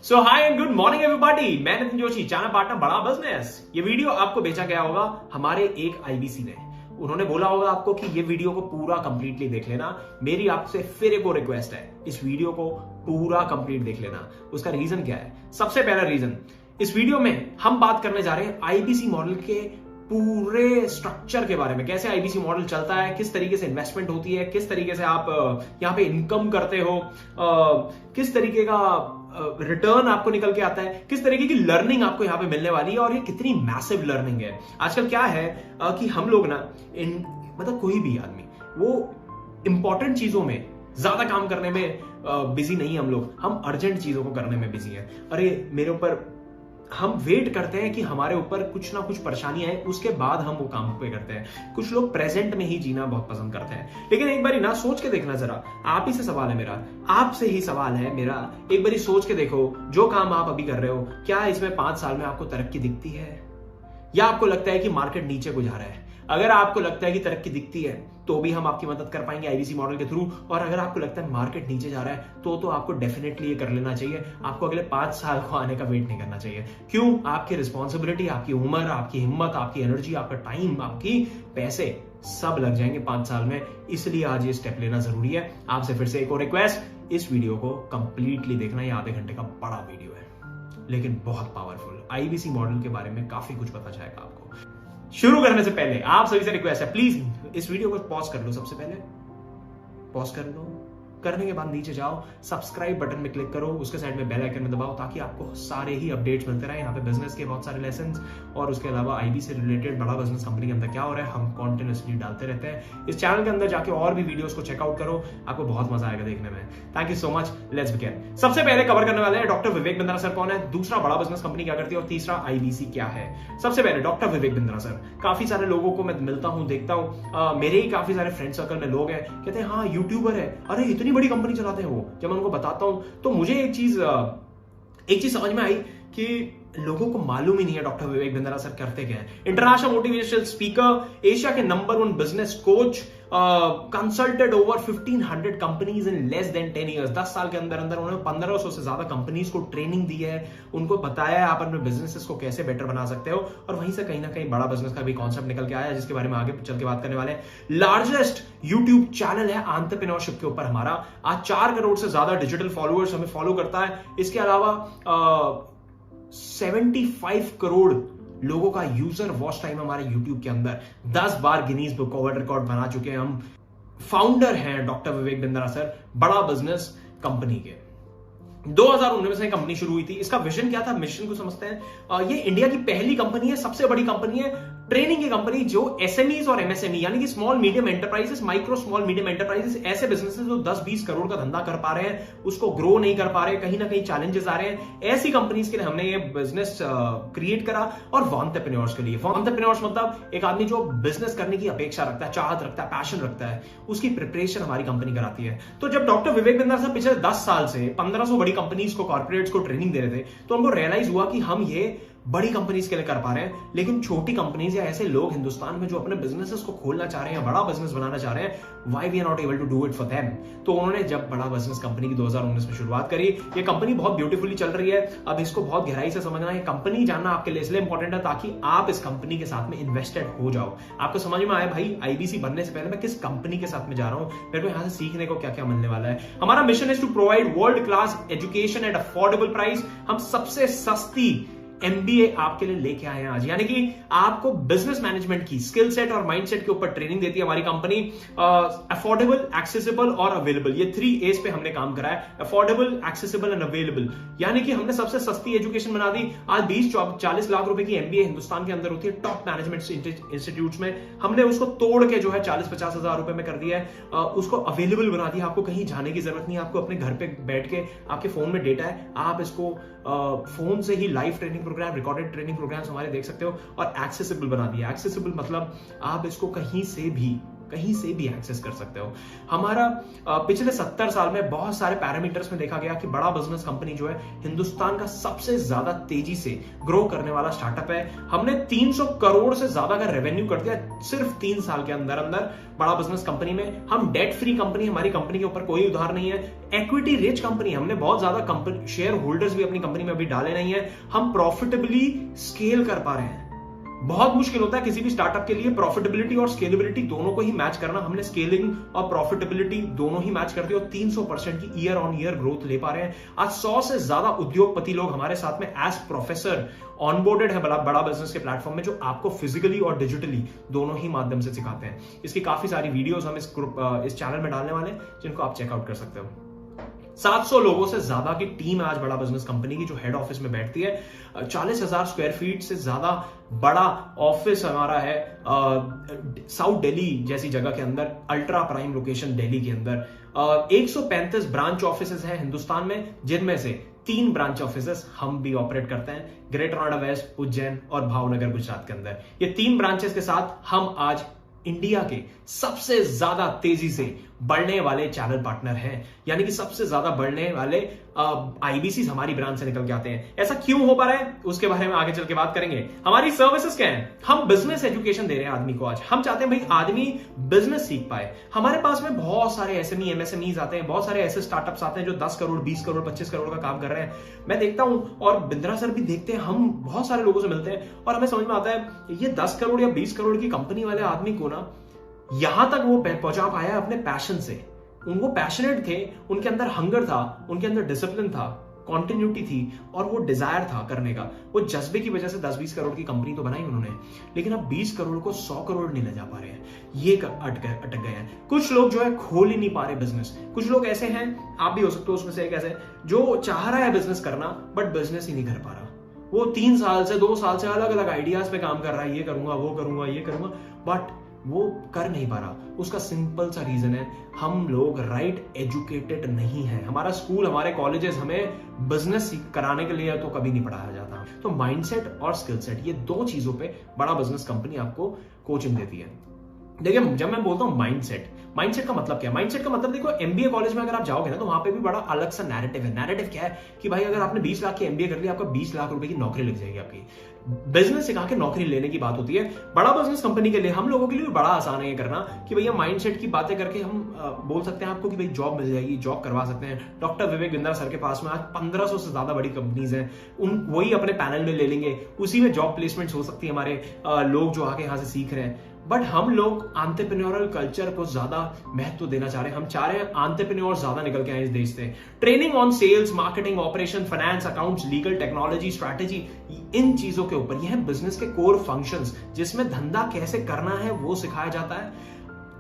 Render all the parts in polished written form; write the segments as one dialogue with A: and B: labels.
A: So high and good morning everybody, मैं Nitin Joshi, channel partner बड़ा business. ये वीडियो आपको बेचा गया होगा हमारे एक आईबीसी ने। उन्होंने बोला होगा आपको कि ये वीडियो को पूरा कंप्लीटली देख लेना। मेरी आपसे फिर एक और रिक्वेस्ट है, इस वीडियो को पूरा कंप्लीट देख लेना। उसका रीजन क्या है? सबसे पहला रीजन, इस वीडियो में हम बात करने जा रहे हैं आईबीसी मॉडल के पूरे स्ट्रक्चर के बारे में। कैसे आईबीसी मॉडल चलता है, किस तरीके से इन्वेस्टमेंट होती है, किस तरीके से आप यहाँ पे इनकम करते हो, किस तरीके का रिटर्न आपको निकल के आता है, किस तरीके की लर्निंग आपको यहाँ पे मिलने वाली है और ये कितनी मैसिव लर्निंग है। आजकल क्या है कि हम लोग ना मतलब कोई भी आदमी वो इंपॉर्टेंट चीजों में ज्यादा काम करने में बिजी नहीं है। हम अर्जेंट चीजों को करने में बिजी है। अरे मेरे ऊपर, हम वेट करते हैं कि हमारे ऊपर कुछ ना कुछ परेशानी आए, उसके बाद हम वो काम पे करते हैं। कुछ लोग प्रेजेंट में ही जीना बहुत पसंद करते हैं। लेकिन एक बारी ना सोच के देखना जरा, आप ही से सवाल है मेरा, आपसे ही सवाल है मेरा, एक बारी सोच के देखो, जो काम आप अभी कर रहे हो, क्या इसमें 5 साल में आपको तरक्की दिखती है या आपको लगता है कि मार्केट नीचे को जा रहा है? अगर आपको लगता है कि तरक्की दिखती है तो भी हम आपकी मदद कर पाएंगे आईबीसी मॉडल के थ्रू। और अगर आपको लगता है मार्केट नीचे जा रहा है तो आपको डेफिनेटली ये कर लेना चाहिए। आपको अगले 5 साल को आने का वेट नहीं करना चाहिए। क्यों? आपकी रिस्पॉन्सिबिलिटी, आपकी उम्र, आपकी हिम्मत, आपकी एनर्जी, आपका टाइम, आपकी पैसे सब लग जाएंगे 5 साल में। इसलिए आज ये स्टेप लेना जरूरी है। आपसे फिर से एक और रिक्वेस्ट, इस वीडियो को कंप्लीटली देखना। ये आधे घंटे का बड़ा वीडियो है लेकिन बहुत पावरफुल। आईबीसी मॉडल के बारे में काफी कुछ पता चलेगा आपको। शुरू करने से पहले आप सभी से रिक्वेस्ट है, प्लीज इस वीडियो को पॉज कर लो। सबसे पहले पॉज कर लो। करने के बाद नीचे जाओ, सब्सक्राइब बटन में क्लिक करो, उसके साइड में बेल आइकन में दबाओ ताकि आपको सारे ही अपडेट्स मिलते रहे। यहाँ पे बिजनेस के बहुत सारे लेसन्स और उसके अलावा आईबी से रिलेटेड बड़ा बिजनेस कंपनी के अंदर क्या हो रहा है हम कॉन्टिन्यूसली डालते रहते हैं। इस चैनल के अंदर जाके और भी वीडियोस को चेकआउट करो, आपको बहुत मजा आएगा देखने में। Thank you so much. Let's begin. सबसे पहले कवर करने वाले हैं डॉक्टर विवेक बिंद्रा सर कौन है, दूसरा बड़ा बिजनेस कंपनी क्या करती है और तीसरा आईबीसी क्या है। सबसे पहले डॉक्टर विवेक बिंद्रा सर, काफी सारे लोगों को मैं मिलता हूं, देखता हूं, मेरे ही काफी सारे फ्रेंड सर्कल में लोग हैं, कहते हैं हाँ यूट्यूबर है, अरे इतनी बड़ी कंपनी चलाते हैं वो। जब मैं उनको बताता हूं तो मुझे एक चीज समझ में आई कि लोगों को मालूम ही नहीं है डॉक्टर विवेक बिंद्रा सर करते क्या है। इंटरनेशनल मोटिवेशनल स्पीकर, एशिया के number 1 business coach, consulted over 1500 companies in less than 10 years. 10 साल के अंदर अंदर उन्होंने 1500 से ज्यादा कंपनीज को ट्रेनिंग दी है, उनको बताया है आप अपने बिजनेसेस को कैसे बेटर बना सकते हो। और वहीं से कहीं ना कहीं बड़ा बिजनेस का भी कॉन्सेप्ट निकल के आया है जिसके बारे में आगे चल के बात करने वाले हैं। लार्जेस्ट यूट्यूब चैनल है एंटरप्रेन्योरशिप के ऊपर हमारा। आज 4 करोड़ से ज्यादा डिजिटल फॉलोअर्स हमें फॉलो करता है। इसके अलावा 75 करोड़ लोगों का यूजर वॉच टाइम हमारे YouTube के अंदर। 10 बार गिनीज बुक वर्ल्ड रिकॉर्ड बना चुके हैं हम। फाउंडर हैं डॉक्टर विवेक बिंद्रा सर बड़ा बिजनेस कंपनी के। 2019 में कंपनी शुरू हुई थी। इसका विजन क्या था, मिशन को समझते हैं। ये इंडिया की पहली कंपनी है, सबसे बड़ी कंपनी है, ट्रेनिंग की कंपनी जो एसएमईज और एमएसएमई यानी कि small medium enterprises, micro small medium enterprises, ऐसे बिजनेसेस जो 10-20 करोड़ का धंधा कर पा रहे हैं, उसको ग्रो नहीं कर पा रहे, कहीं ना कहीं चैलेंजेस आ रहे हैं, ऐसी कंपनीज के लिए हमने ये बिजनेस क्रिएट करा। और एंटरप्रेन्योर्स के लिए, एंटरप्रेन्योर्स मतलब एक आदमी जो बिजनेस करने की अपेक्षा रखता है, चाहत रखता है, पैशन रखता है, उसकी प्रिपरेशन हमारी कंपनी कराती है। तो जब डॉक्टर विवेक बिंद्रा सर पिछले 10 साल से 1500 बड़ी कंपनीज को, कॉर्पोरेट्स को ट्रेनिंग दे रहे थे, तो उनको रियलाइज हुआ कि हम ये बड़ी कंपनीज के लिए कर पा रहे हैं, लेकिन छोटी कंपनीज या ऐसे लोग हिंदुस्तान में जो अपने बिजनेसेस को खोलना चाह रहे हैं, बड़ा बिजनेस बनाना चाह रहे हैं, why we are not able to do it for them. तो उन्होंने जब बड़ा बिजनेस कंपनी की 2019 में शुरुआत करी, ये कंपनी बहुत ब्यूटीफुली चल रही है। अब इसको बहुत गहराई से समझना है। कंपनी जानना आपके लिए इसलिए इंपॉर्टेंट है ताकि आप इस कंपनी के साथ में इन्वेस्टेड हो जाओ। आपको समझ में आए भाई आईबीसी बनने से पहले मैं किस कंपनी के साथ में जा रहा हूं, मेरे को यहां से सीखने को क्या क्या मिलने वाला है। हमारा mission is to provide world class education at affordable price. हम सबसे सस्ती एमबीए आपके लिए लेके आए हैं आज, यानी कि आपको बिजनेस मैनेजमेंट की स्किल सेट और माइंडसेट के ऊपर ट्रेनिंग देती है हमारी कंपनी। अफोर्डेबल, एक्सेसिबल और अवेलेबल, ये 3 A's पे हमने काम करा है। अफोर्डेबल, एक्सेसिबल एंड अवेलेबल, यानी कि हमने सबसे सस्ती एजुकेशन बना दी। आज 20-40 लाख रुपए की एमबीए हिंदुस्तान के अंदर होती है टॉप मैनेजमेंट इंस्टीट्यूट्स में। हमने उसको तोड़ के जो है 40-50 हजार रुपए में कर दिया है। उसको अवेलेबल बना दिया, आपको कहीं जाने की जरूरत नहीं है, आपको अपने घर पे बैठ के आपके फोन में डेटा है, आप इसको फोन से ही live training programme, recorded training programmes हमारे देख सकते हो। और एक्सेसिबल बना दिया। एक्सेसिबल मतलब आप इसको कहीं से भी कहीं से भी एक्सेस कर सकते हो। हमारा पिछले 70 साल में बहुत सारे पैरामीटर्स में देखा गया कि बड़ा बिजनेस कंपनी जो है हिंदुस्तान का सबसे ज्यादा तेजी से ग्रो करने वाला स्टार्टअप है। हमने 300 करोड़ से ज्यादा का रेवेन्यू कर दिया सिर्फ 3 साल के अंदर अंदर बड़ा बिजनेस कंपनी में। हम डेट फ्री कंपनी, हमारी कंपनी के ऊपर कोई उधार नहीं है। इक्विटी रिच कंपनी, हमने बहुत ज्यादा शेयर होल्डर्स भी अपनी कंपनी में अभी डाले नहीं है। हम प्रॉफिटेबली स्केल कर पा रहे हैं। बहुत मुश्किल होता है किसी भी स्टार्टअप के लिए प्रॉफिटेबिलिटी और स्केलेबिलिटी दोनों को ही मैच करना। हमने स्केलिंग और प्रॉफिटेबिलिटी दोनों ही मैच करते हो। 300% की ईयर ऑन ईयर ग्रोथ ले पा रहे हैं। आज 100 से ज्यादा उद्योगपति लोग हमारे साथ में एज प्रोफेसर ऑनबोर्डेड है बड़ा बिजनेस के प्लेटफॉर्म में, जो आपको फिजिकली और डिजिटली दोनों ही माध्यम से सिखाते हैं। इसकी काफी सारी वीडियोस हम इस चैनल में डालने वाले हैं, जिनको आप चेकआउट कर सकते हो। 700 लोगों से ज्यादा की टीम है आज बड़ा बिजनेस कंपनी की, जो हेड ऑफिस में बैठती है। 40,000 स्क्वायर फीट से ज्यादा बड़ा ऑफिस हमारा है साउथ दिल्ली जैसी जगह के अंदर, अल्ट्रा प्राइम लोकेशन दिल्ली के अंदर। 135 ब्रांच ऑफिसेस हैं हिंदुस्तान में, जिनमें से 3 ब्रांच ऑफिसेस हम भी ऑपरेट करते हैं, ग्रेटर नोएडा वेस्ट, उज्जैन और भावनगर गुजरात के अंदर। ये 3 ब्रांचेस के साथ हम आज इंडिया के सबसे ज्यादा तेजी से बढ़ने वाले चैनल पार्टनर हैं। यानी कि सबसे ज्यादा बढ़ने वाले आईबीसी हमारी ब्रांच से निकल के आते हैं। ऐसा क्यों हो पा रहा है उसके बारे में आगे चल के बात करेंगे। हमारी सर्विसेज क्या है? हम बिजनेस एजुकेशन दे रहे हैं आदमी को। आज हम चाहते हैं भाई आदमी बिजनेस सीख पाए। हमारे पास में बहुत सारे एसएमई एमएसएमईज आते हैं, बहुत सारे ऐसे स्टार्टअप्स आते हैं जो 10 करोड़ 20 करोड़ 25 करोड़ का काम कर रहे हैं। मैं देखता हूं और बिंद्रा सर भी देखते हैं, हम बहुत सारे लोगों से मिलते हैं और हमें समझ में आता है ये 10 करोड़ या 20 करोड़ की कंपनी वाले आदमी को ना यहां तक वो पहुंचा पाया अपने पैशन से। उनको पैशनेट थे, उनके अंदर हंगर था, उनके अंदर डिसिप्लिन था, कॉन्टिन्यूटी थी और वो डिजायर था करने का। वो जज्बे की वजह से 10-20 करोड़ की कंपनी तो बनाई उन्होंने, लेकिन अब 20 करोड़ को 100 करोड़ नहीं ले जा पा रहे हैं। ये अटक गए हैं। कुछ लोग जो है खोल ही नहीं पा रहे बिजनेस। कुछ लोग ऐसे हैं, आप भी हो सकते हो उसमें से एक ऐसे, जो चाह रहा है बिजनेस करना बट बिजनेस ही नहीं कर पा रहा। वो 3 साल से 2 साल से अलग अलग आइडियाज पे काम कर रहा है, ये करूंगा वो करूंगा ये करूंगा, बट वो कर नहीं पा रहा। उसका सिंपल सा रीजन है, हम लोग राइट एजुकेटेड नहीं है। हमारा स्कूल, हमारे कॉलेजेस हमें बिजनेस कराने के लिए तो कभी नहीं पढ़ाया जाता। तो माइंडसेट और स्किल सेट, ये 2 चीजों पे बड़ा बिजनेस कंपनी आपको कोचिंग देती है। देखिए, जब मैं बोलता हूं माइंडसेट का मतलब क्या है? माइंडसेट का मतलब देखो, एमबीए कॉलेज में अगर आप जाओगे ना तो वहां पे भी बड़ा अलग सा नैरेटिव है। नैरेटिव क्या है कि भाई अगर आपने 20 लाख की एमबीए कर ली, आपका 20 लाख रुपए की नौकरी लग जाएगी आपकी। बिजनेस सिखा के नौकरी लेने की बात होती है। बड़ा बिजनेस कंपनी के लिए, हम लोगों के लिए भी बड़ा आसान है ये करना कि भैया माइंडसेट की बातें करके हम बोल सकते हैं आपको कि भाई जॉब मिल जाएगी, जॉब करवा सकते हैं। डॉक्टर विवेक बिंद्रा सर के पास में आज 1500 से ज्यादा बड़ी कंपनीज हैं, वही अपने पैनल में ले लेंगे, उसी में जॉब प्लेसमेंट हो सकती है हमारे लोग जो आके यहां से सीख रहे हैं। बट हम लोग एंटरप्रेन्योरल कल्चर को ज्यादा महत्व देना चाह रहे हैं। हम चाह रहे हैं एंटरप्रेन्योर ज्यादा निकल के आए इस देश से। Training on sales, marketing, operation, finance, accounts, legal, technology, strategy, इन चीजों के ऊपर, ये है बिजनेस के कोर फंक्शंस, जिसमें धंधा कैसे करना है वो सिखाया जाता है।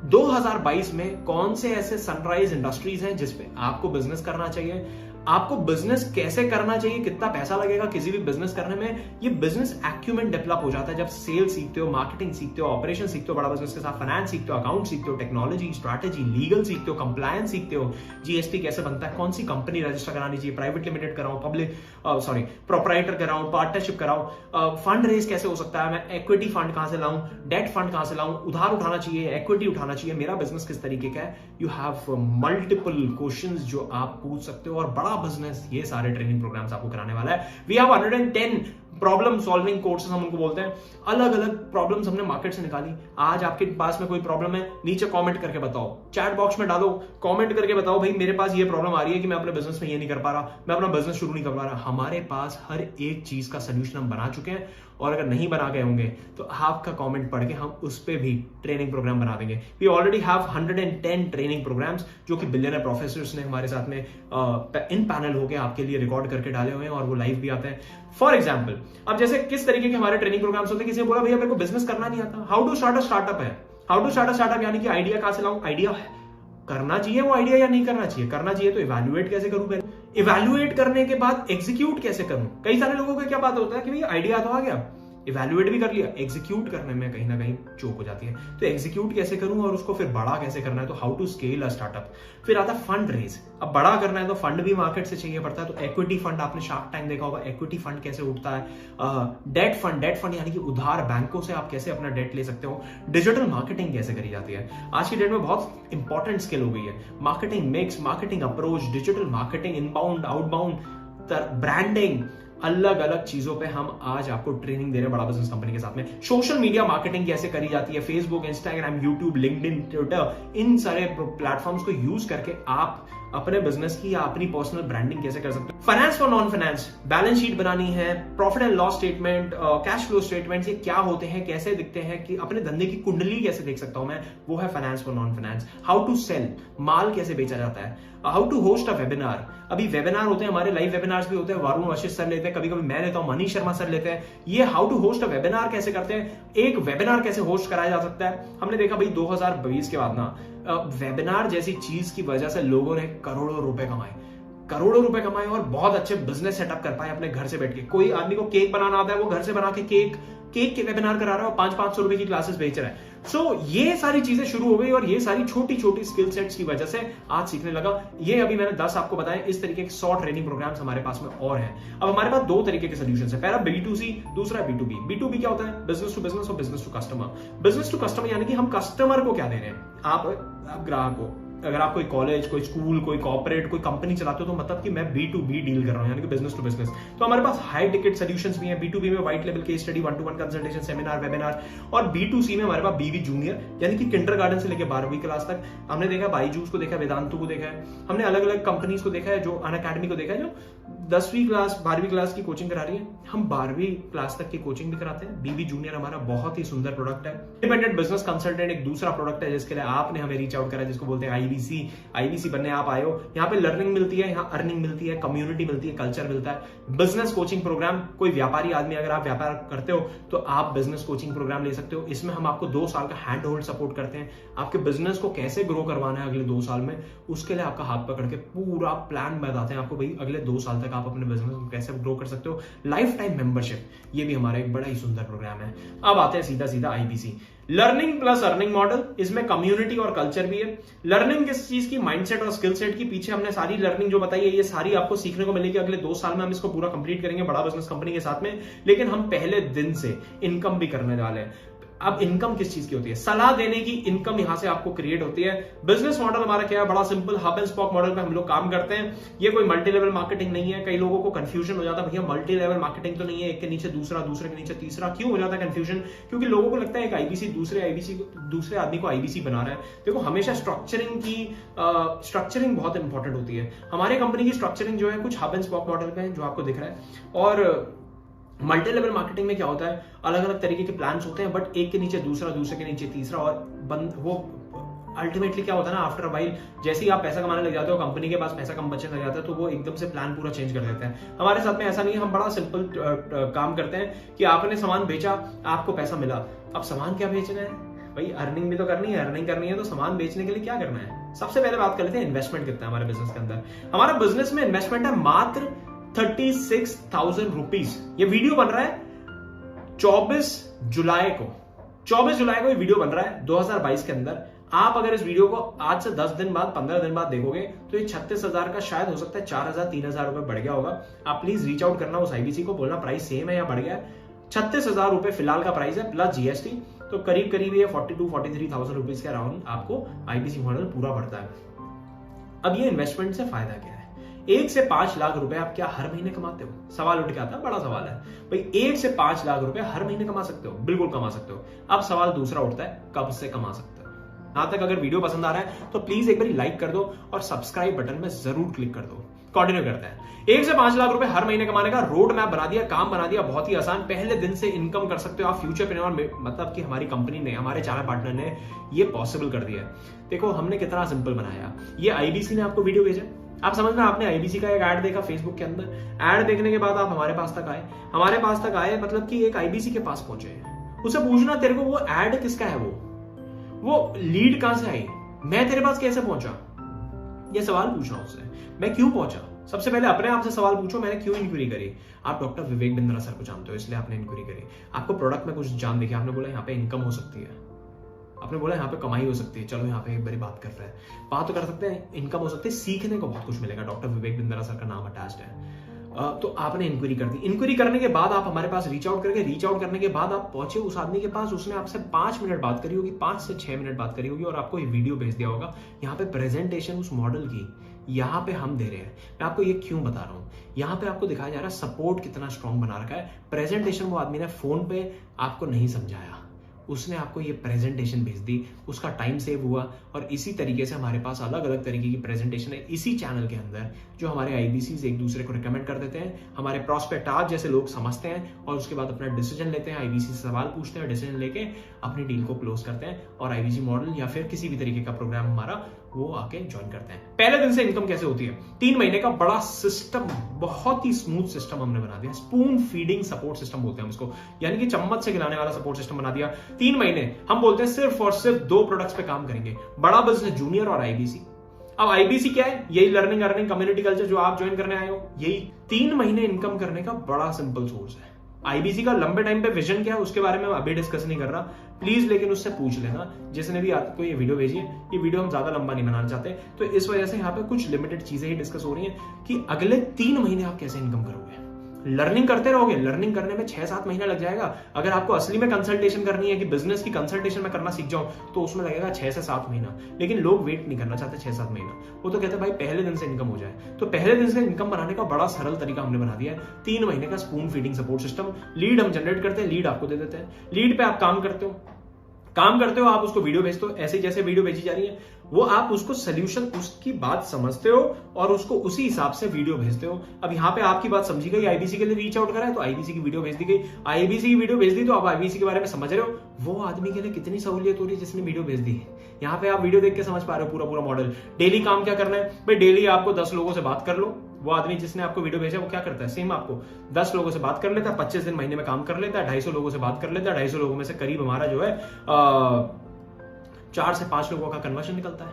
A: 2022 में कौन से ऐसे सनराइज इंडस्ट्रीज हैं जिसपे आपको बिजनेस करना चाहिए, आपको बिजनेस कैसे करना चाहिए, कितना पैसा लगेगा किसी भी बिजनेस करने में। ये बिजनेस एक्यूमेंट डेवलप हो जाता है जब सेल्स सीखते हो, मार्केटिंग सीखते हो, ऑपरेशन सीखते हो बड़ा बिजनेस के साथ, फाइनेंस सीखते हो, अकाउंट सीखते हो, टेक्नोलॉजी, स्ट्रैटेजी, लीगल सीखते हो, कंप्लायंस सीखते हो, जीएसटी कैसे बनता है, कौन सी कंपनी रजिस्टर करानी चाहिए, प्राइवेट लिमिटेड कराऊं, प्रोप्राइटर कराऊं, पार्टनरशिप कराऊं, फंड रेज कैसे हो सकता है, मैं इक्विटी फंड कहां से लाऊं, डेट फंड कहां से लाऊं, उधार उठाना चाहिए, इक्विटी उठाना चाहिए, मेरा बिजनेस किस तरीके का है। यू हैव मल्टीपल क्वेश्चंस जो आप पूछ सकते हो और बड़ा बिजनेस ये सारे ट्रेनिंग प्रोग्राम्स आपको कराने वाला है। We have 110 problem solving courses, हम उनको बोलते हैं। अलग अलग प्रॉब्लम्स हमने मार्केट से निकाली। आज आपके पास में कोई प्रॉब्लम है, नीचे कमेंट करके बताओ, चैट बॉक्स में डालो, कमेंट करके बताओ भाई मेरे पास ये प्रॉब्लम आ रही है कि मैं अपने बिजनेस में ये नहीं कर पा रहा, मैं अपना बिजनेस शुरू नहीं कर पा रहा। हमारे पास हर एक चीज का सोल्यूशन हम बना चुके हैं, और अगर नहीं बना गए होंगे तो आपका कमेंट पढ़ के हम उस पर भी ट्रेनिंग प्रोग्राम बना देंगे। We already have 110 training programs जो कि बिलियनर प्रोफेसर्स ने हमारे साथ में इन पैनल होकर आपके लिए रिकॉर्ड करके डाले हुए हैं, और वो लाइव भी आते हैं। फॉर एग्जाम्पल, अब जैसे किस तरीके के हमारे ट्रेनिंग प्रोग्राम्स होते हैं, किसी ने बोला भैया मेरे को बिजनेस करना नहीं आता, how to start a startup है। How to start a startup यानी कि आइडिया कहां से लाऊं, आइडिया करना चाहिए वो आइडिया या नहीं करना चाहिए, करना चाहिए तो इवैल्यूएट कैसे करूं, पहले इवैल्यूएट करने के बाद एग्जीक्यूट कैसे करूं। कई सारे लोगों का क्या बात होता है कि भैया आइडिया तो आ गया, इवैल्यूएट भी कर लिया, एग्जीक्यूट करने में कहीं ना कहीं चूक हो जाती है। तो एग्जीक्यूट कैसे करूं और उसको फिर बड़ा कैसे करना है, तो how to scale a startup. फिर आता फंड रेज। अब बड़ा करना है तो फंड भी मार्केट से चाहिए पड़ता है। तो इक्विटी फंड, आपने शार्क टैंक देखा होगा, इक्विटी फंड कैसे उठता है। डेट फंड यानी कि उधार, बैंकों से आप कैसे अपना डेट ले सकते हो। डिजिटल मार्केटिंग कैसे करी जाती है, आज की डेट में बहुत इंपॉर्टेंट स्किल हो गई है। Marketing mix, marketing approach, digital marketing, inbound outbound, branding, अलग अलग चीजों पे हम आज आपको ट्रेनिंग दे रहे हैं बड़ा बिजनेस कंपनी के साथ में। सोशल मीडिया मार्केटिंग कैसे करी जाती है, Facebook, Instagram, YouTube, LinkedIn, Twitter, इन सारे प्लेटफॉर्म्स को यूज करके आप अपने बिजनेस की या अपनी पर्सनल ब्रांडिंग कैसे कर सकते हो। Finance for non finance, balance sheet बनानी है, profit and loss statement, cash flow statement, ये क्या होते हैं, कैसे दिखते हैं, कि अपने धंधे की कुंडली कैसे देख सकता हूं मैं, वो है finance for non finance. How to sell, माल कैसे बेचा जाता है। How to host a webinar, अभी वेबिनार होते हैं हमारे, लाइव वेबिनार्स भी होते हैं, वरुण वशिष्ठ सर लेते हैं, कभी कभी मैं लेता हूं, मनीष शर्मा सर लेते हैं। ये how to host a webinar कैसे करते हैं, एक वेबिनार कैसे होस्ट कराया जा सकता है। हमने देखा भाई 2020 के बाद ना वेबिनार जैसी चीज की वजह से लोगों ने करोड़ों रुपए कमाए और बहुत अच्छे बिजनेस सेटअप कर पाए अपने घर से बैठ के। कोई आदमी को केक बनाना आता है, वो घर से बना के केक के वेबिनार करा रहा है और 500-500 रुपए की क्लासेस बेच रहा है। सो ये सारी चीजें शुरू हो गई और ये सारी छोटी छोटी स्किल सेट्स की वजह से आज सीखने लगा। ये अभी मैंने 10 आपको बताया, इस तरीके के 100 ट्रेनिंग प्रोग्राम्स हमारे पास में और हैं। अब हमारे पास 2 तरीके के सोल्यूशन है, पहला B2C, दूसरा B2B। B2B क्या होता है, बिजनेस टू बिजनेस और business to customer. Business to customer यानी कि हम कस्टमर को क्या दे रहे हैं, आप ग्राहक को। अगर आप कोई कॉलेज, कोई स्कूल, कोई कॉर्पोरेट, कोई कंपनी चलाते हो तो मतलब कि मैं B2B डील कर रहा हूं, यानी कि बिजनेस टू बिजनेस। तो हमारे पास हाई टिकट सॉल्यूशंस भी हैं। B2B में white level case study, 1-to-1 consultation, seminar, webinar. और B2C में हमारे पास BV जूनियर, यानी कि किंडरगार्टन से लेकर 12वीं क्लास तक। हमने देखा बाईजूस को देखा, वेदांतु को देखा है, हमने अलग अलग कंपनीज को देखा है, जो अनअकैडमी को देखा है, जो 10वीं क्लास 12वीं क्लास की कोचिंग करा रही है। हम 12वीं क्लास तक की कोचिंग भी कराते हैं। BV जूनियर हमारा बहुत ही सुंदर प्रोडक्ट है। इंडिपेंडेंट बिजनेस कंसल्टेंट एक दूसरा प्रोडक्ट है जिसके लिए आपने हमें रीच आउट करा, जिसको बोलते हैं IBC बनने आप आए हो। यहाँ पे लर्निंग मिलती है, यहाँ अर्निंग मिलती है, कम्युनिटी मिलती है, कल्चर मिलता है। बिजनेस कोचिंग प्रोग्राम, कोई व्यापारी आदमी अगर आप व्यापार करते हो तो आप बिजनेस कोचिंग प्रोग्राम ले सकते हो। इसमें हम आपको 2 साल का हैंड होल्ड सपोर्ट करते हैं। आपके बिजनेस को कैसे ग्रो करवाना है अगले 2 साल में, उसके लिए आपका हाथ पकड़ के पूरा प्लान बताते हैं आपको, भाई अगले 2 साल तक आप अपने बिजनेस को कैसे ग्रो कर सकते हो। लाइफ टाइम मेंबरशिप, ये भी हमारा एक बड़ा ही सुंदर प्रोग्राम है। अब आते हैं सीधा सीधा IBC, learning plus earning model. इसमें कम्युनिटी और कल्चर भी है। लर्निंग किस चीज की, माइंडसेट और स्किल सेट की। पीछे हमने सारी लर्निंग जो बताई है, ये सारी आपको सीखने को मिलेगी। अगले 2 साल में हम इसको पूरा कंप्लीट करेंगे बड़ा बिजनेस कंपनी के साथ में। लेकिन हम पहले दिन से इनकम भी करने वाले हैं। अब इनकम किस चीज की होती है, सलाह देने की इनकम यहां से आपको क्रिएट होती है। बिजनेस मॉडल हमारा क्या है, बड़ा simple, hub and spoke model पे हम लोग काम करते हैं। ये कोई मल्टी लेवल मार्केटिंग नहीं है। कई लोगों को कंफ्यूजन हो जाता है, भैया मल्टी लेवल मार्केटिंग तो नहीं है, एक के नीचे दूसरा, दूसरे के नीचे तीसरा, क्यों हो जाता है कंफ्यूजन? क्योंकि लोगों को लगता है एक IBC दूसरे आदमी को IBC बना रहा है। देखो हमेशा स्ट्रक्चरिंग बहुत इंपॉर्टेंट होती है। हमारे कंपनी की स्ट्रक्चरिंग जो है कुछ हब एंड स्पॉक मॉडल पे है, जो आपको दिख रहा है। और मल्टी लेवल मार्केटिंग में क्या होता है, अलग अलग तरीके के प्लान्स होते हैं, बट एक के नीचे दूसरा, दूसरे के नीचे तीसरा, और वो अल्टीमेटली क्या होता है ना, आफ्टर वाइल जैसे ही आप पैसा कमाने लग जाते हो, कंपनी के पास पैसा कम बचने लग जाता है, तो वो एकदम से प्लान पूरा चेंज कर देते हैं। हमारे साथ में ऐसा नहीं है। हम बड़ा सिंपल काम करते हैं कि आपने सामान बेचा, आपको पैसा मिला। अब सामान क्या बेचना है भाई, अर्निंग भी तो करनी है। अर्निंग करनी है तो सामान बेचने के लिए क्या करना है, सबसे पहले बात कर लेते हैं इन्वेस्टमेंट कितना है हमारे बिजनेस के अंदर। हमारा बिजनेस में इन्वेस्टमेंट है मात्र 36,000 रुपीज। ये वीडियो बन रहा है 24 जुलाई को ये वीडियो बन रहा है 2022 के अंदर। आप अगर इस वीडियो को आज से 10 दिन बाद, 15 दिन बाद देखोगे तो ये 36,000 का शायद हो सकता है 4,000 3,000 रुपए बढ़ गया होगा। आप प्लीज रीच आउट करना उस IBC को, बोलना प्राइस सेम है या बढ़ गया है। 36,000 रुपए फिलहाल का प्राइस है प्लस GST, तो करीब ये 42-43,000 रुपीज के अराउंड आपको IBC मॉडल पूरा पड़ता है। अब ये इन्वेस्टमेंट से फायदा क्या है, 1 से 5 लाख रुपए आप क्या हर महीने कमाते हो? सवाल उठ के आता है, बड़ा सवाल है भाई। 1 से 5 लाख रुपए हर महीने कमा सकते हो? बिल्कुल कमा सकते हो। अब सवाल दूसरा उठता है, कब से कमा सकते हो? यहां तक अगर वीडियो पसंद आ रहा है तो प्लीज एक बार लाइक कर दो और सब्सक्राइब बटन में जरूर क्लिक कर दो। कंटिन्यू करते हैं। 1 से 5 लाख रुपए हर महीने कमाने का रोड मैप बना दिया, काम बना दिया, बहुत ही आसान। पहले दिन से इनकम कर सकते हो आप। फ्यूचरप्रेन्योर मतलब कि हमारी कंपनी ने, हमारे चैनल पार्टनर ने ये पॉसिबल कर दिया है। देखो हमने कितना सिंपल बनाया। ये IBC ने आपको वीडियो भेजा, आप समझना, आपने IBC का एक ऐड देखा फेसबुक के अंदर। ऐड देखने के बाद आप हमारे पास तक आए, मतलब कि एक IBC के पास पहुंचे। उसे पूछना तेरे को वो ऐड किसका है, वो लीड कहां से आई, मैं तेरे पास कैसे पहुंचा, ये सवाल पूछना उससे। मैं क्यों पहुंचा, सबसे पहले अपने आप से सवाल पूछो, मैंने क्यों इंक्वायरी करी? आप डॉक्टर विवेक बिंद्रा सर को जानते हो, इसलिए आपने इंक्वायरी करी। आपको प्रोडक्ट में कुछ जान देखी, आपने बोला यहाँ पे इनकम हो सकती है, आपने बोला यहाँ पे कमाई हो सकती है, चलो यहाँ पे एक बारी बात कर रहे हैं, बात तो कर सकते हैं, इनकम हो सकती है, सीखने को बहुत कुछ मिलेगा, डॉक्टर विवेक बिंद्रा सर का नाम अटैच्ड है। तो आपने इंक्वायरी कर दी। इंक्वायरी करने के बाद आप हमारे पास रीच आउट करके, रीच आउट करने के बाद आप पहुंचे उस आदमी के पास, उसने आपसे 5 मिनट बात करी होगी, 5 से 6 मिनट बात करी होगी और आपको ये वीडियो भेज दिया होगा। यहाँ पे प्रेजेंटेशन उस मॉडल की यहाँ पे हम दे रहे हैं। मैं आपको ये क्यों बता रहा हूँ, यहाँ पे आपको दिखाया जा रहा है सपोर्ट कितना स्ट्रॉन्ग बना रखा है। प्रेजेंटेशन वो आदमी ने फोन पे आपको नहीं समझाया, उसने आपको ये प्रेजेंटेशन भेज दी, उसका टाइम सेव हुआ। और इसी तरीके से हमारे पास अलग अलग तरीके की प्रेजेंटेशन है इसी चैनल के अंदर, जो हमारे आईबीसीज एक दूसरे को रिकमेंड कर देते हैं, हमारे प्रोस्पेक्ट आज जैसे लोग समझते हैं और उसके बाद अपना डिसीजन लेते हैं, आईबीसी से सवाल पूछते हैं, डिसीजन लेके अपनी डील को क्लोज करते हैं और आईबीसी मॉडल या फिर किसी भी तरीके का प्रोग्राम हमारा वो आके ज्वाइन करते हैं। पहले दिन से इनकम कैसे होती है? 3 महीने का बड़ा सिस्टम, बहुत ही स्मूथ सिस्टम हमने बना दिया। स्पून फीडिंग सपोर्ट सिस्टम बोलते हैं हम इसको, यानी कि चम्मच से खिलाने वाला सपोर्ट सिस्टम बना दिया। 3 महीने हम बोलते हैं सिर्फ और सिर्फ 2 प्रोडक्ट्स पे काम करेंगे, बड़ा बिजनेस जूनियर और आईबीसी। अब आईबीसी क्या है? यही लर्निंग अर्निंग कम्युनिटी कल्चर जो आप ज्वाइन करने आए हो, यही 3 महीने इनकम करने का बड़ा सिंपल सोर्स है। आईबीसी का लंबे टाइम पे विजन क्या है उसके बारे में मैं अभी डिस्कस नहीं कर रहा, प्लीज लेकिन उससे पूछ लेना जिसने भी आपको ये वीडियो भेजी है। ये वीडियो हम ज्यादा लंबा नहीं बनाना चाहते, तो इस वजह से यहाँ पे कुछ लिमिटेड चीजें ही डिस्कस हो रही हैं कि अगले 3 महीने आप कैसे इनकम करोगे। लर्निंग करते रहोगे, लर्निंग करने में 6-7 महीना लग जाएगा। अगर आपको असली में कंसल्टेशन करनी है कि बिजनेस की कंसल्टेशन में करना सीख जाऊं, तो उसमें लगेगा 6 से 7 महीना। लेकिन लोग वेट नहीं करना चाहते 6-7 महीना, वो तो कहते हैं भाई पहले दिन से इनकम हो जाए। तो पहले दिन से इनकम बनाने का बड़ा सरल तरीका हमने बना दिया है, 3 महीने का spoon feeding support system. Lead हम जनरेट करते हैं, लीड आपको दे देते हैं, लीड पे आप काम करते हो, आप उसको वीडियो भेजते हो, ऐसे जैसे वीडियो भेजी जा रही है वो आप उसको सोल्यूशन, उसकी बात समझते हो और उसको उसी हिसाब से वीडियो भेजते हो। अब यहाँ पे आपकी बात समझी गई, आईबीसी के लिए रीच आउट करा है तो आईबीसी की वीडियो भेज दी गई, आईबीसी की वीडियो भेज दी तो आप आईबीसी के बारे में समझ रहे हो। वो आदमी के लिए कितनी सहूलियत हो रही है जिसने वीडियो भेज दी है। यहाँ पे आप वीडियो देख के समझ पा रहे हो पूरा मॉडल। डेली काम क्या करना है भाई? डेली आपको 10 लोगों से बात कर लो। वो आदमी जिसने आपको वीडियो भेजा वो क्या करता है? सेम आपको 10 लोगों से बात कर लेता है, 25 दिन महीने में काम कर लेता है, 250 लोगों से बात कर लेता है। 250 लोगों में से करीब हमारा जो है 4 से 5 लोगों का कन्वर्जन निकलता है।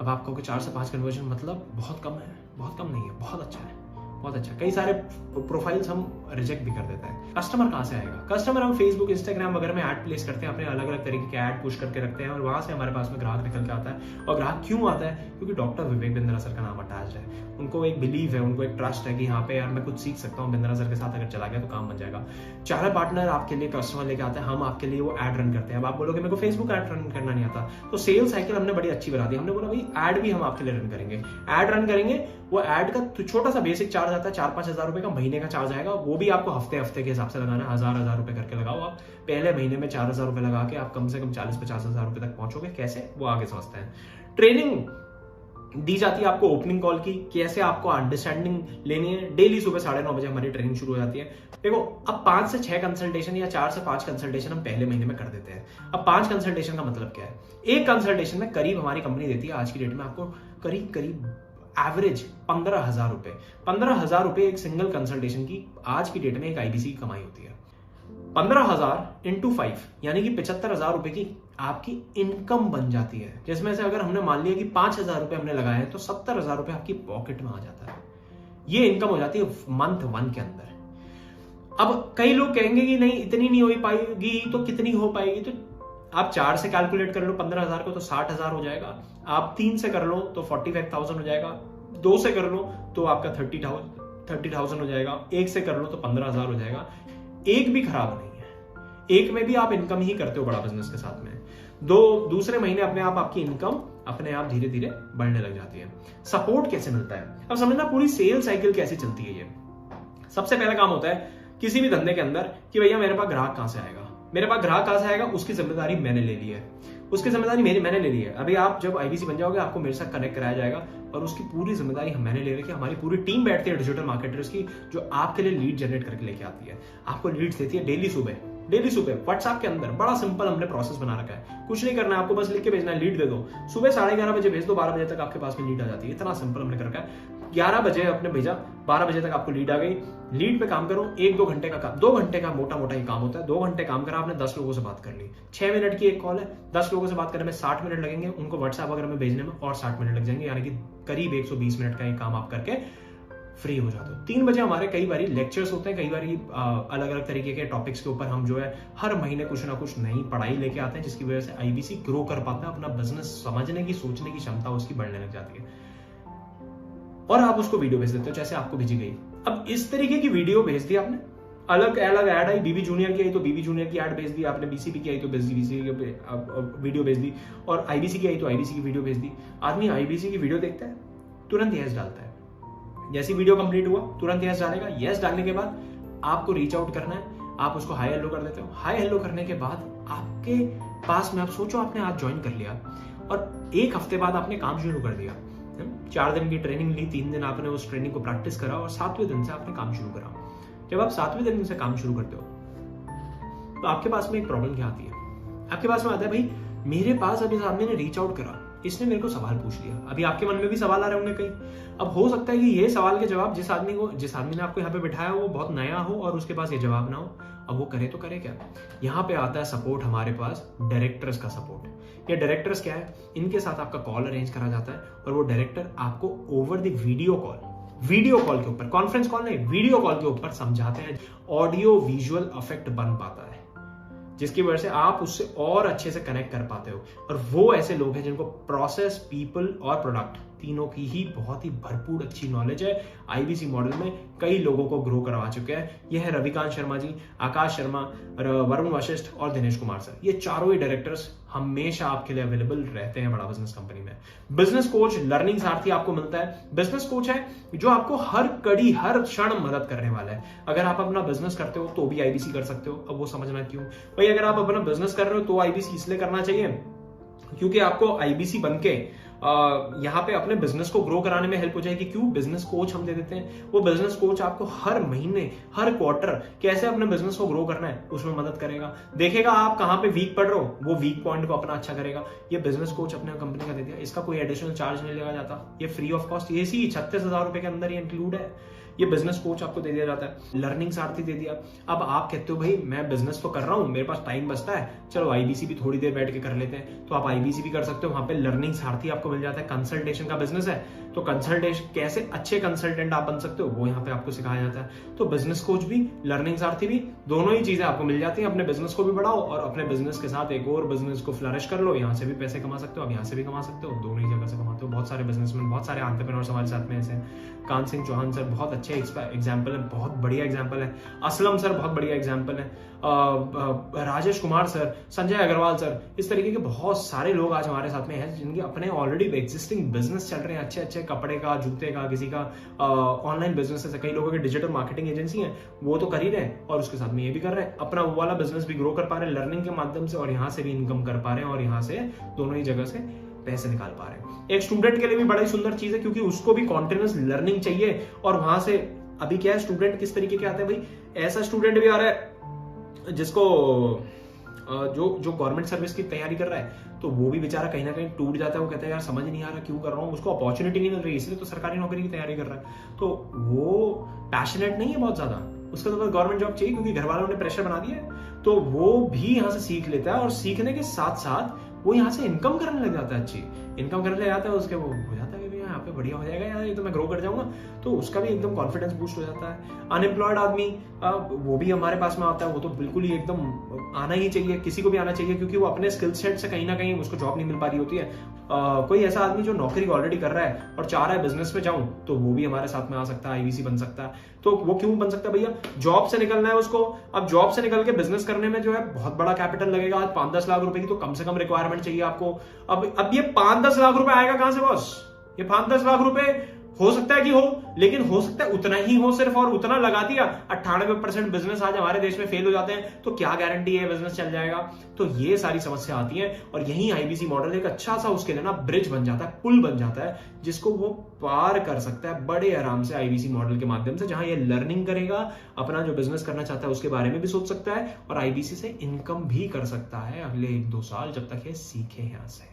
A: अब आप कहोगे 4 से 5 कन्वर्जन मतलब बहुत कम है? बहुत कम नहीं है, बहुत अच्छा है, बहुत अच्छा। कई सारे प्रोफाइल्स हम रिजेक्ट भी कर देते हैं। कस्टमर कहां से आएगा? कस्टमर हम फेसबुक, इंस्टाग्राम वगैरह में ऐड प्लेस करते हैं, अपने अलग अलग तरीके के ऐड पुश करके रखते हैं और वहां से हमारे पास में ग्राहक निकल के आता है। और ग्राहक क्यों आता है? क्योंकि डॉक्टर विवेक बिंद्रा सर का नाम अटैच है। उनको एक बिलीव है, उनको एक ट्रस्ट है कि यहाँ पे यार मैं कुछ सीख सकता हूँ, बिंद्रा सर के साथ अगर चला गया तो काम बन जाएगा। चैनल पार्टनर आपके लिए कस्टमर लेके आते हैं, हम आपके लिए वो ऐड रन करते हैं। अब आप बोलोगे मेरे को फेसबुक ऐड रन करना नहीं आता, तो सेल साइकिल हमने बड़ी अच्छी बना दी। हमने बोला भाई ऐड भी हम आपके लिए रन करेंगे, ऐड रन करेंगे। वो ऐड का छोटा सा बेसिक चार्ज आता है, 4-5 हजार रुपए का महीने का चार्ज आएगा। वो भी आपको हफ्ते के हिसाब से लगाना है, 1000 रुपए करके लगाओ। आप पहले महीने में 4000 रुपए लगा के आप कम से कम 40-50 हजार रुपए तक पहुंचोगे। कैसे? वो आगे समझते हैं। ट्रेनिंग दी जाती है आपको ओपनिंग कॉल की, कैसे आपको अंडरस्टैंडिंग लेनी है। डेली सुबह 9:30 बजे हमारी ट्रेनिंग शुरू हो जाती है। देखो अब 5 से 6 कंसल्टेशन या 4 से 5 कंसल्टेशन हम पहले महीने में कर देते हैं। अब 5 कंसल्टेशन का मतलब क्या है? एक कंसल्टेशन में करीब हमारी कंपनी देती है आज की डेट में आपको करीब एवरेज 15,000 रुपए। 15,000 रुपए एक सिंगल कंसल्टेशन की आज की डेट में एक आईबीसी की कमाई होती है। 15,000 इंटू 5 यानी कि 75,000 रुपए की आपकी इनकम बन जाती है, जिसमें से अगर हमने मान लिया कि 5,000 रुपए हमने लगाए हैं तो 70,000 रुपए आपकी पॉकेट में आ जाता है। ये इनकम हो जाती है मंथ 1 के अंदर। अब कई लोग कहेंगे कि नहीं इतनी नहीं हो पाएगी, तो कितनी हो पाएगी? तो आप 4 से कैलकुलेट कर लो 15,000 को तो 60,000 हो जाएगा। आप 3 से कर लो तो 45,000 हो जाएगा। 2 से कर लो तो आपका 30,000 हो जाएगा। 1 से कर लो तो 15,000 हो जाएगा। एक भी खराब नहीं है, एक में भी आप इनकम ही करते हो बड़ा बिजनेस के साथ में। दूसरे महीने अपने आप आपकी इनकम अपने आप धीरे धीरे बढ़ने लग जाती है। सपोर्ट कैसे मिलता है? अब समझना पूरी सेल साइकिल कैसे चलती है। ये सबसे पहला काम होता है किसी भी धंधे के अंदर कि भैया मेरे पास ग्राहक कहां से आएगा, मेरे पास ग्राहक कहां से आएगा, उसकी जिम्मेदारी मैंने ले ली है, उसकी जिम्मेदारी मैंने ले ली है। अभी आप जब आईबीसी बन जाओगे आपको मेरे साथ कनेक्ट कराया जाएगा और उसकी पूरी जिम्मेदारी मैंने ले रखी है। हमारी पूरी टीम बैठती है डिजिटल मार्केटर्स की, जो आपके लिए लीड जनरेट करके लेके आती है। आपको लीड्स देती है डेली सुबह व्हाट्सएप के अंदर। बड़ा सिंपल हमने प्रोसेस बना रखा है, कुछ नहीं करना है आपको, बस लिख के भेजना है, लीड दे दो। सुबह 11:30 बजे भेज दो, 12 बजे तक आपके पास में लीड आ जाती है। इतना सिंपल हमने कर रखा है। 11 बजे अपने भेजा, 12 बजे तक आपको लीड आ गई, लीड पे काम करो, 1-2 घंटे का काम, 2 घंटे का मोटा मोटा ही काम होता है, 2 घंटे काम करा आपने, 10 लोगों से बात कर ली, 6 मिनट की एक कॉल है, 10 लोगों से बात करने में 60 मिनट लगेंगे, उनको व्हाट्सएप वगैरह में भेजने में और 60 मिनट लग जाएंगे, यानी कि करीब 120 मिनट का ये काम आप करके फ्री हो जाते हो। 3 बजे हमारे कई बारी लेक्चर्स होते हैं, कई बारी अलग अलग तरीके के टॉपिक्स के ऊपर हम जो है हर महीने कुछ ना कुछ नई पढ़ाई लेके आते हैं, जिसकी वजह से आईबीसी ग्रो कर पाता है, अपना बिजनेस समझने की, सोचने की क्षमता उसकी बढ़ने लग जाती है, और आप उसको वीडियो भेज देते हो जैसे आपको भेजी गई। अब इस तरीके की वीडियो भेज दी आपने, अलग अलग ऐड आई, बीबी जूनियर की आई तो बीबी जूनियर की ऐड भेज दी आपने, बीसीबी की आई तो बीसीबी की वीडियो भेज दी, और आईबीसी की आई तो आईबीसी की वीडियो भेज दी। आदमी आईबीसी की वीडियो देखता है, तुरंत यस डालता है, जैसी वीडियो कंप्लीट हुआ तुरंत यस डालेगा। यस डालने के बाद आपको रीच आउट करना है, आप उसको हाई हेलो कर देते हो। हाई हेलो करने के बाद आपके पास में, आप सोचो आपने आज ज्वाइन कर लिया और 1 हफ्ते बाद आपने काम शुरू कर दिया, 4 दिन की ट्रेनिंग ली, 3 दिन आपने उस ट्रेनिंग को प्रैक्टिस करा और 7वें दिन से आपने काम शुरू करा। जब आप 7वें दिन से काम शुरू करते हो तो आपके पास में एक प्रॉब्लम क्या आती है, आपके पास में आता है भाई मेरे पास अभी इस आदमी ने रीच आउट करा, इसने मेरे को सवाल पूछ लिया। अभी आपके मन में भी सवाल आ रहे होंगे कई। अब हो सकता है कि ये सवाल के जवाब जिस आदमी ने आपको यहाँ पे बिठाया हो वो बहुत नया हो और उसके पास ये जवाब ना हो। अब वो करे तो करे क्या? यहाँ पे आता है सपोर्ट, हमारे पास डायरेक्टर्स का सपोर्ट। ये डायरेक्टर्स क्या है, इनके साथ आपका कॉल अरेंज करा जाता है और वो डायरेक्टर आपको ओवर द वीडियो कॉल के ऊपर, कॉन्फ्रेंस कॉल नहीं, वीडियो कॉल के ऊपर समझाते हैं। ऑडियो विजुअल इफेक्ट बन पाता है जिसकी वजह से आप उससे और अच्छे से कनेक्ट कर पाते हो। और वो ऐसे लोग हैं जिनको प्रोसेस, पीपल और प्रोडक्ट तीनों की ही बहुत ही भरपूर अच्छी नॉलेज है। आईबीसी मॉडल में कई लोगों को ग्रो करवा चुके हैं। ये है रविकांत शर्मा जी, आकाश शर्मा, वरुण वशिष्ठ और दिनेश कुमार सर। ये चारों ही डायरेक्टर्स हमेशा आपके लिए अवेलेबल रहते हैं बड़ा बिजनेस कंपनी में। बिजनेस कोच, लर्निंग सारथी आपको मिलता है। बिजनेस कोच है जो आपको हर कड़ी, हर क्षण मदद करने वाला है। अगर आप अपना बिजनेस करते हो तो भी आईबीसी कर सकते हो। अब वो समझना क्यों भाई, अगर आप अपना बिजनेस कर रहे हो तो आईबीसी इसलिए करना चाहिए क्योंकि आपको आईबीसी बनके यहाँ पे अपने बिजनेस को ग्रो कराने में हेल्प हो जाएगी। क्यों? बिजनेस कोच हम दे देते हैं। वो बिजनेस कोच आपको हर महीने, हर क्वार्टर कैसे अपने बिजनेस को ग्रो करना है उसमें मदद करेगा। देखेगा आप कहाँ पे वीक पड़ रहे हो, वो वीक पॉइंट को अपना अच्छा करेगा। ये बिजनेस कोच अपने कंपनी का दे दिया, इसका कोई एडिशनल चार्ज नहीं लगा जाता, ये फ्री ऑफ कॉस्ट, ये 36,000 रुपए के अंदर ही इंक्लूड है। ये बिजनेस कोच आपको दे दिया जाता है। लर्निंग सारथी दे दिया। अब आप कहते हो भाई मैं बिजनेस तो कर रहा हूं, मेरे पास टाइम बचता है, चलो आईबीसी भी थोड़ी देर बैठ के कर लेते हैं, तो आप आईबीसी भी कर सकते हो। वहां पे लर्निंग सारथी आपको मिल जाता है। कंसल्टेशन का बिजनेस है तो कंसल्टेशन, कैसे अच्छे कंसल्टेंट आप बन सकते हो वो यहाँ पे आपको सिखाया जाता है। तो बिजनेस कोच भी, लर्निंग सारथी भी, दोनों ही चीजें आपको मिल जाती हैं। अपने बिजनेस को भी बढ़ाओ और अपने बिजनेस के साथ एक और बिजनेस को फ्लरिश कर लो। यहाँ से भी पैसे कमा सकते हो, आप यहाँ से भी कमा सकते हो, दोनों ही जगह से कमाते हो। बहुत सारे बिजनेसमैन, बहुत सारे एंटरप्रेन्योर्स हमारे साथ में ऐसे हैं। कान सिंह चौहान सर बहुत अच्छे एग्जाम्पल है, बहुत बढ़िया एग्जाम्पल है। असलम सर बहुत बढ़िया एग्जाम्पल है। राजेश कुमार सर, संजय अग्रवाल सर, इस तरीके के बहुत सारे लोग आज हमारे साथ में हैं जिनके अपने ऑलरेडी एग्जिस्टिंग बिजनेस चल रहे हैं, अच्छे अच्छे कपड़े का, जूते का, किसी का ऑनलाइन बिजनेस है, कई लोगों के डिजिटल मार्केटिंग एजेंसी है, वो तो कर ही रहे हैं और उसके साथ में ये भी कर रहे हैं। अपना वो वाला बिजनेस भी ग्रो कर पा रहे हैं लर्निंग के माध्यम से और यहाँ से भी इनकम कर पा रहे हैं और यहाँ से दोनों ही जगह से पैसे निकाल पा रहे हैं। एक स्टूडेंट के लिए भी बड़ा ही सुंदर चीज है क्योंकि उसको भी कॉन्टिन्यूस लर्निंग चाहिए और वहां से अभी क्या है, स्टूडेंट किस तरीके के आते हैं भाई, ऐसा स्टूडेंट भी आ रहा है जिसको जो गवर्नमेंट सर्विस की तैयारी कर रहा है तो वो भी बेचारा कहीं ना कहीं टूट जाता है। वो कहता है यार समझ नहीं आ रहा क्यों कर रहा हूँ, उसको अपॉर्चुनिटी नहीं मिल रही इसलिए तो सरकारी नौकरी की तैयारी कर रहा है। तो वो पैशनेट नहीं है बहुत ज्यादा, उसको तो बस गवर्नमेंट जॉब चाहिए क्योंकि घर वालों ने प्रेशर बना दिया है। तो वो भी यहाँ से सीख लेता है और सीखने के साथ साथ वो यहाँ से इनकम करने लग जाता है, अच्छी इनकम करने लग जाता है। उसके वो हो जाता है कि यहाँ पे बढ़िया हो जाएगा यार, ये तो मैं ग्रो कर जाऊंगा, तो उसका भी एकदम कॉन्फिडेंस बूस्ट हो जाता है। अनएम्प्लॉयड आदमी वो भी हमारे पास में आता है, वो तो बिल्कुल ही एकदम आना ही चाहिए, किसी को भी आना चाहिए क्योंकि वो अपने स्किल सेट से कहीं ना कहीं उसको जॉब नहीं मिल पा रही होती है। कोई ऐसा आदमी जो नौकरी ऑलरेडी कर रहा है और चाह रहा है बिजनेस में जाऊं तो वो भी हमारे साथ में आ सकता है, आईबीसी बन सकता है। तो वो क्यों बन सकता है भैया, जॉब से निकलना है उसको। अब जॉब से निकल के बिजनेस करने में जो है बहुत बड़ा कैपिटल लगेगा, 5-10 लाख रुपए की तो कम से कम रिक्वायरमेंट चाहिए आपको। अब ये 5-10 लाख रुपए आएगा कहां से बॉस? ये 5-10 लाख रुपए हो सकता है कि हो, लेकिन हो सकता है उतना ही हो सिर्फ, और उतना लगा दिया। 98% बिजनेस आज हमारे देश में फेल हो जाते हैं, तो क्या गारंटी है बिजनेस चल जाएगा? तो ये सारी समस्या आती है और यही आईबीसी मॉडल एक अच्छा सा उसके लिए ना ब्रिज बन जाता है, पुल बन जाता है, जिसको वो पार कर सकता है बड़े आराम से आईबीसी मॉडल के माध्यम से, जहां ये लर्निंग करेगा, अपना जो बिजनेस करना चाहता है उसके बारे में भी सोच सकता है और आईबीसी से इनकम भी कर सकता है अगले 1-2 साल जब तक ये सीखे यहां से।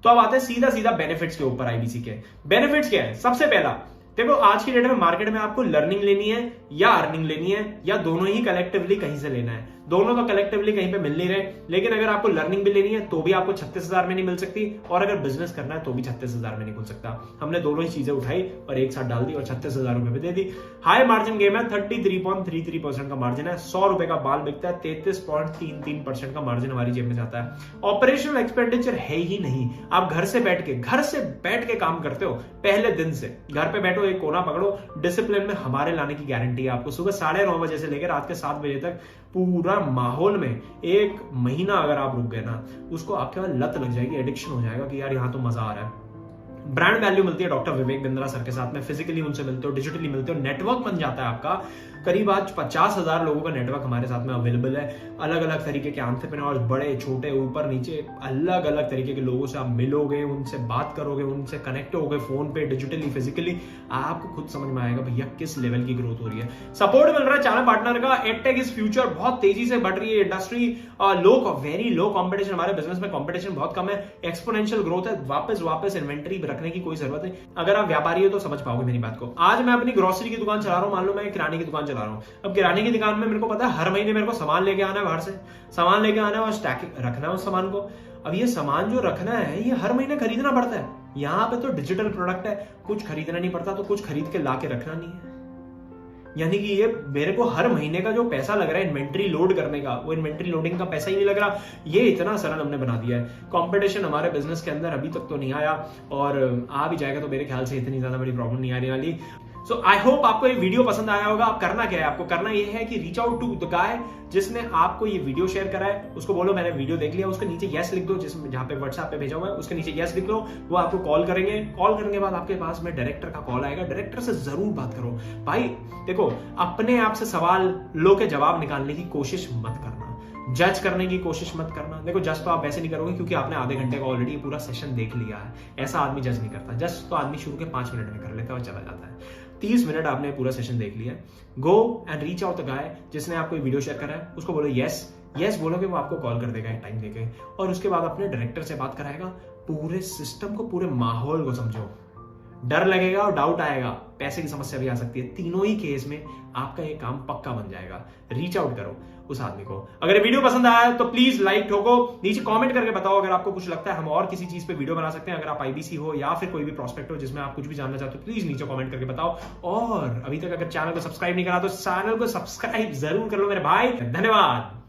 A: तो अब आते हैं सीधा बेनिफिट्स के ऊपर। आईबीसी के बेनिफिट्स क्या है? सबसे पहला, देखो आज की डेट में मार्केट में आपको लर्निंग लेनी है या अर्निंग लेनी है या दोनों ही कलेक्टिवली कहीं से लेना है। दोनों तो कलेक्टिवली कहीं पे मिल नहीं रहे, लेकिन अगर आपको लर्निंग भी लेनी है तो भी आपको 36,000 में नहीं मिल सकती, और अगर बिजनेस करना है तो भी 36,000 में नहीं खुल सकता। हमने दोनों ही चीजें उठाई और एक साथ डाल दी और 36,000 रुपए में दे दी। हाई मार्जिन गेम है, 33.33% का मार्जिन है, 100 रुपए का बाल बिकता है, 33.33% का मार्जिन हमारी जेब में जाता है। ऑपरेशनल एक्सपेंडिचर है ही नहीं, आप घर से बैठ के काम करते हो। पहले दिन से घर पे बैठो, एक कोना पकड़ो, डिसिप्लिन में हमारे लाने की गारंटी है आपको। सुबह 9:30 बजे से लेकर रात के 7 बजे तक पूरा माहौल में 1 महीना अगर आप रुक गए ना, उसको आपके बाद लत लग जाएगी, एडिक्शन हो जाएगा कि यार यहां तो मजा आ रहा है। ब्रांड वैल्यू मिलती है डॉक्टर विवेक बिंद्रा सर के साथ में, फिजिकली उनसे मिलते हो, डिजिटली मिलते हो, नेटवर्क बन जाता है आपका। करीब आज 50,000 लोगों का नेटवर्क हमारे साथ में अवेलेबल है। अलग अलग तरीके के एंटरप्रेन्योर्स, बड़े छोटे ऊपर नीचे अलग अलग तरीके के लोगों से आप मिलोगे, उनसे बात करोगे, उनसे कनेक्ट होगे फोन पे, डिजिटली, फिजिकली। आपको खुद समझ में आएगा भैया किस लेवल की ग्रोथ हो रही है। सपोर्ट मिल रहा है चैनल पार्टनर का। एडटेक इज फ्यूचर, बहुत तेजी से बढ़ रही है इंडस्ट्री, वेरी लो कॉम्पिटिशन। हमारे बिजनेस में कॉम्पिटिशन बहुत कम है, एक्सपोनेंशियल ग्रोथ है। वापस इन्वेंटरी रखने की कोई जरूरत नहीं। अगर आप व्यापारी हो तो समझ पाओगे मेरी बात को। आज मैं अपनी ग्रोसरी की दुकान चला रहा हूं, मान लो मैं किराने की दुकान चला रहा हूं। अब किराने की दुकान में मेरे को पता है हर महीने मेरे को सामान लेके आना है, बाहर से सामान लेके आना है और स्टैक रखना है उस सामान को। अब ये सामान जो रखना है ये हर महीने खरीदना पड़ता है। यहां पे तो डिजिटल प्रोडक्ट है, कुछ खरीदना नहीं पड़ता, तो कुछ खरीद के लाके रखना नहीं है। यानी कि ये मेरे को हर महीने का जो पैसा लग रहा है इन्वेंट्री लोड करने का, वो इन्वेंट्री लोडिंग का पैसा ही नहीं लग रहा। ये इतना सरल हमने बना दिया है। कंपटीशन हमारे बिजनेस के अंदर अभी तक तो नहीं आया, और आ भी जाएगा तो मेरे ख्याल से इतनी ज्यादा बड़ी प्रॉब्लम नहीं आने वाली। सो आई होप आपको ये वीडियो पसंद आया होगा। आप करना क्या है, आपको करना ये है कि reach out to the guy जिसने आपको ये वीडियो शेयर करा है, उसको बोलो मैंने वीडियो देख लिया, उसके नीचे यस लिख दो, जिसमें जहां पे व्हाट्सएप पे भेजा हुआ है उसके नीचे यस लिख लो। वो आपको कॉल करेंगे, कॉल करने के बाद आपके पास में डायरेक्टर का कॉल आएगा। डायरेक्टर से जरूर बात करो भाई। देखो, अपने आप से सवाल लो के जवाब निकालने की कोशिश मत करना, जज करने की कोशिश मत करना। देखो, जज तो आप वैसे नहीं करोगे क्योंकि आपने आधे घंटे का ऑलरेडी पूरा सेशन देख लिया है। ऐसा आदमी जज नहीं करता। जज तो आदमी शुरू के 5 मिनट में कर लेता है और चला जाता है। 30 मिनट आपने पूरा सेशन देख लिया। Go and reach out the guy जिसने आपको वीडियो शेयर करा है, उसको बोलो यस बोलोगे, वो आपको कॉल कर देगा एक टाइम देके, और उसके बाद अपने डायरेक्टर से बात कराएगा। पूरे सिस्टम को, पूरे माहौल को समझो। डर लगेगा और डाउट आएगा, पैसे की समस्या भी आ सकती है। तीनों ही केस में आपका ये काम पक्का बन जाएगा। रीच आउट करो उस आदमी को। अगर वीडियो पसंद आया तो प्लीज लाइक ठोको, नीचे कमेंट करके बताओ अगर आपको कुछ लगता है हम और किसी चीज पे वीडियो बना सकते हैं। अगर आप आईबीसी हो या फिर कोई भी प्रोस्पेक्ट हो जिसमें आप कुछ भी जानना चाहते हो, प्लीज नीचे कमेंट करके बताओ। और अभी तक अगर चैनल को सब्सक्राइब नहीं करा तो चैनल को सब्सक्राइब जरूर कर लो मेरे भाई। धन्यवाद।